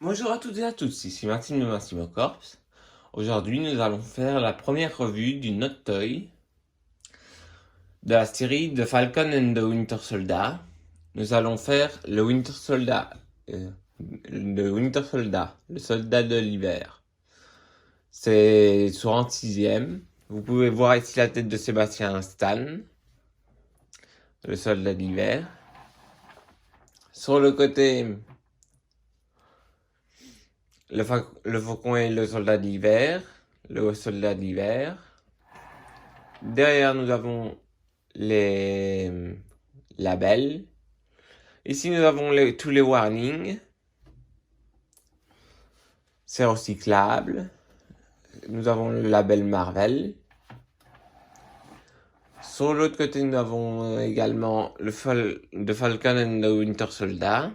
Bonjour à toutes et à tous, ici Maxime de Massimo Corps. Aujourd'hui, nous allons faire la première revue du Not Toy de la série The Falcon and the Winter Soldier. Nous allons faire le Winter Soldier, le soldat de l'hiver. C'est sur un 6e. Vous pouvez voir ici la tête de Sébastien Stan, le soldat de l'hiver. Sur le côté, le faucon et le soldat d'hiver, le soldat d'hiver. Derrière, nous avons les labels. Ici, nous avons tous les warnings. C'est recyclable. Nous avons le label Marvel. Sur l'autre côté, nous avons également The Falcon and the Winter Soldier.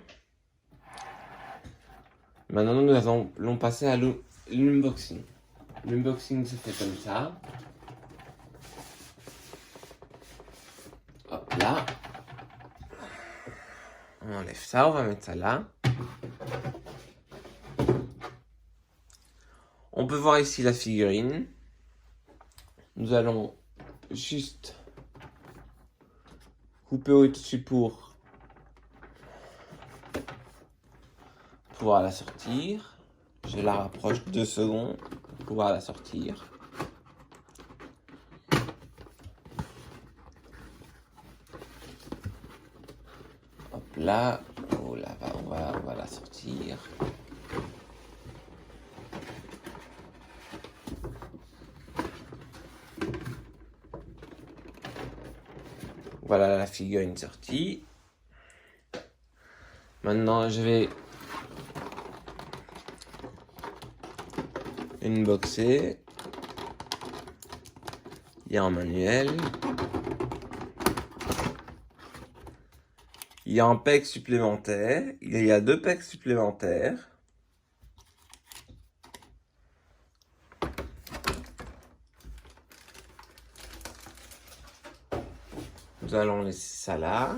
Maintenant, nous allons passer à l'unboxing. L'unboxing se fait comme ça. Hop là. On enlève ça, on va mettre ça là. On peut voir ici la figurine. Nous allons juste couper au-dessus pour pouvoir la sortir. Je la rapproche 2 secondes pour pouvoir la sortir. Hop là, oh là, on va la sortir. Voilà la figurine sortie. Maintenant, je vais unboxer. Il y a un manuel. Il y a un pack supplémentaire. Il y a 2 packs supplémentaires. Nous allons laisser ça là.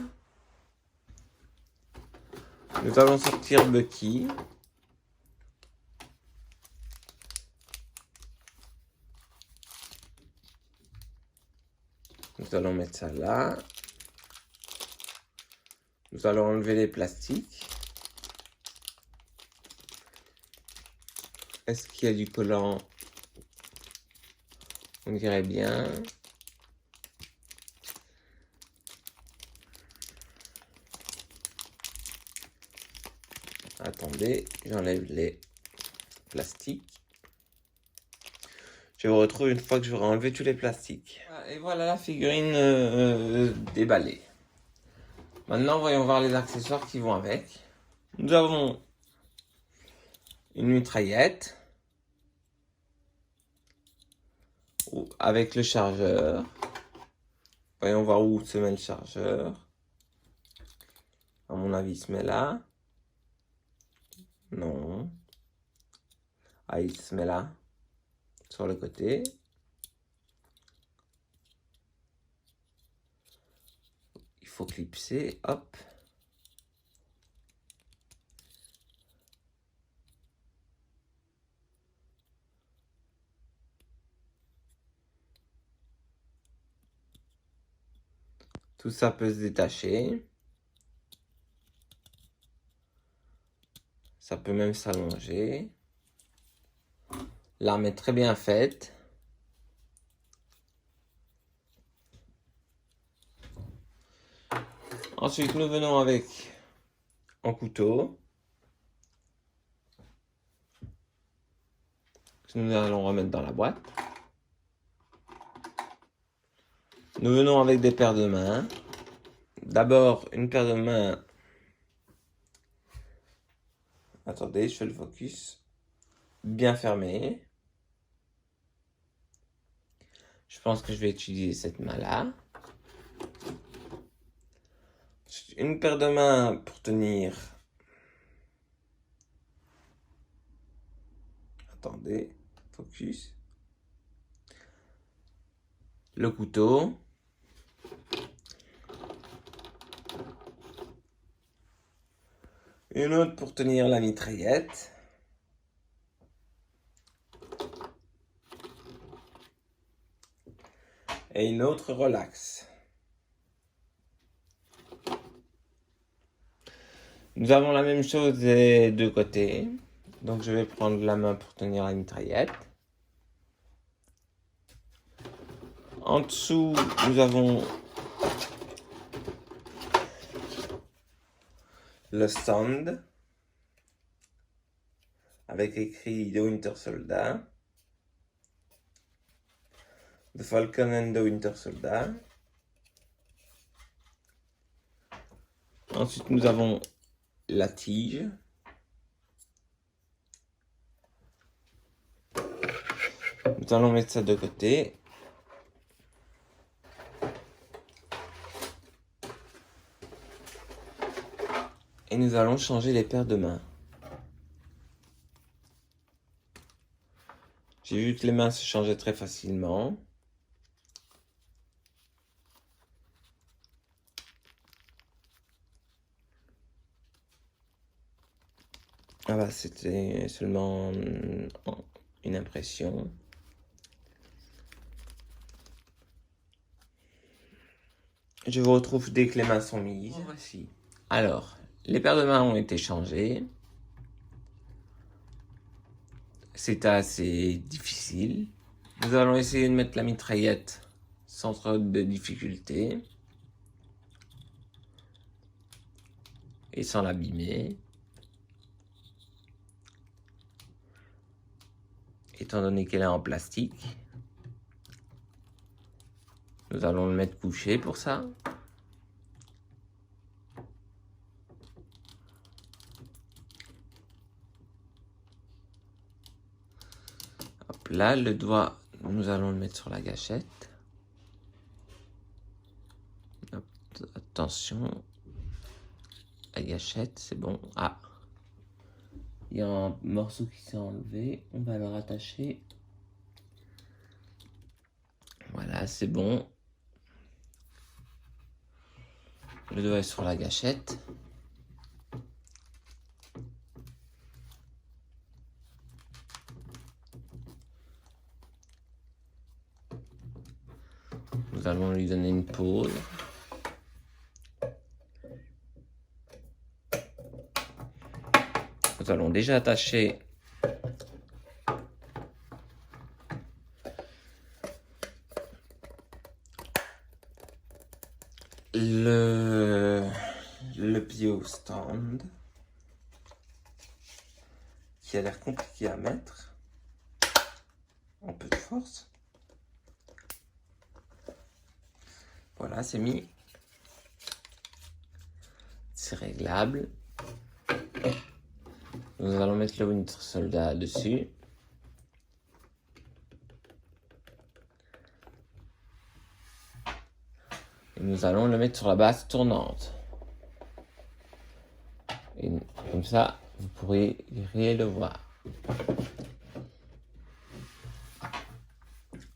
Nous allons sortir Bucky. Nous allons mettre ça là. Nous allons enlever les plastiques. Est-ce qu'il y a du collant? On dirait bien. Attendez, j'enlève les plastiques. Je vous retrouve une fois que j'aurai enlevé tous les plastiques. Et voilà la figurine déballée. Maintenant, voyons voir les accessoires qui vont avec. Nous avons une mitraillette avec le chargeur. Voyons voir où se met le chargeur. À mon avis, il se met là. Non. Ah, il se met là. Sur le côté. Il faut clipser. Hop. Tout ça peut se détacher. Ça peut même s'allonger. L'arme est très bien faite. Ensuite, nous venons avec un couteau. Que nous allons remettre dans la boîte. Nous venons avec des paires de mains. D'abord, une paire de mains. Attendez, je fais le focus. Bien fermée. Je pense que je vais utiliser cette main-là. Une paire de mains pour tenir. Attendez, focus. Le couteau. Une autre pour tenir la mitraillette. et une autre relaxe. Nous avons la même chose des deux côtés. Donc je vais prendre la main pour tenir la mitraillette. En dessous, nous avons le stand avec écrit The Winter Soldier, The Falcon and the Winter Soldier. Ensuite, nous avons la tige. Nous allons mettre ça de côté. Et nous allons changer les paires de mains. J'ai vu que les mains se changeaient très facilement. Ah bah c'était seulement une impression. Je vous retrouve dès que les mains sont mises. Oh, voici. Alors, les paires de mains ont été changées. C'était assez difficile. Nous allons essayer de mettre la mitraillette sans trop de difficulté. Et sans l'abîmer. Étant donné qu'elle est en plastique. Nous allons le mettre couché pour ça. Hop là, le doigt, nous allons le mettre sur la gâchette. Hop, attention. La gâchette, c'est bon. Ah, il y a un morceau qui s'est enlevé. On va le rattacher. Voilà, c'est bon. Le doigt est sur la gâchette. Nous allons lui donner une pause. Nous allons déjà attacher le pied au stand qui a l'air compliqué à mettre. Un peu de force. Voilà, c'est mis. C'est réglable. Nous allons mettre le Winter Soldier dessus. Et nous allons le mettre sur la base tournante. Et comme ça, vous pourrez le voir.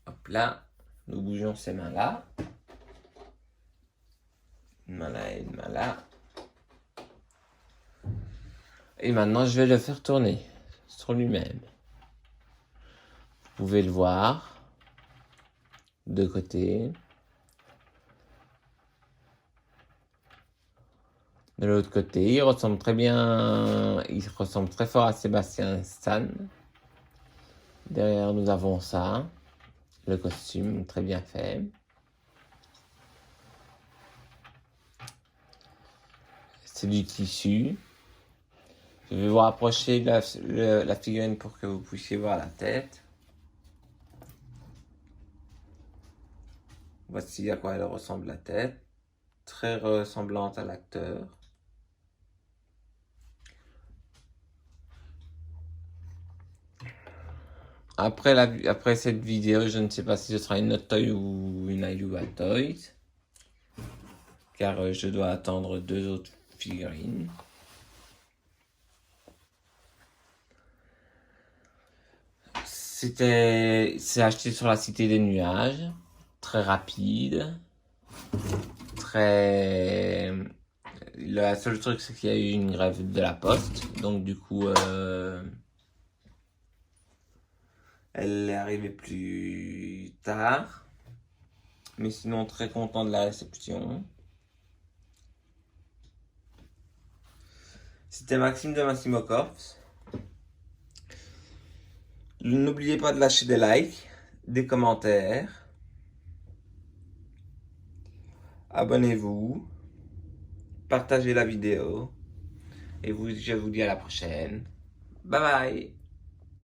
Hop là, nous bougeons ces mains-là. Une main là et une main là. Et maintenant, je vais le faire tourner sur lui-même. Vous pouvez le voir. De côté. De l'autre côté, il ressemble très bien. Il ressemble très fort à Sébastien Stan. Derrière, nous avons ça. Le costume, très bien fait. C'est du tissu. Je vais vous rapprocher la figurine pour que vous puissiez voir la tête. Voici à quoi elle ressemble la tête. Très ressemblante à l'acteur. Après cette vidéo, je ne sais pas si ce sera une Hot Toy ou une Ayuba Toys. Car je dois attendre 2 autres figurines. C'est acheté sur la Cité des Nuages. Très rapide. Le seul truc, c'est qu'il y a eu une grève de la poste. Donc du coup, elle est arrivée plus tard. Mais sinon, très content de la réception. C'était Maxime de Massimo Corps. N'oubliez pas de lâcher des likes, des commentaires. Abonnez-vous. Partagez la vidéo. Et je vous dis à la prochaine. Bye bye.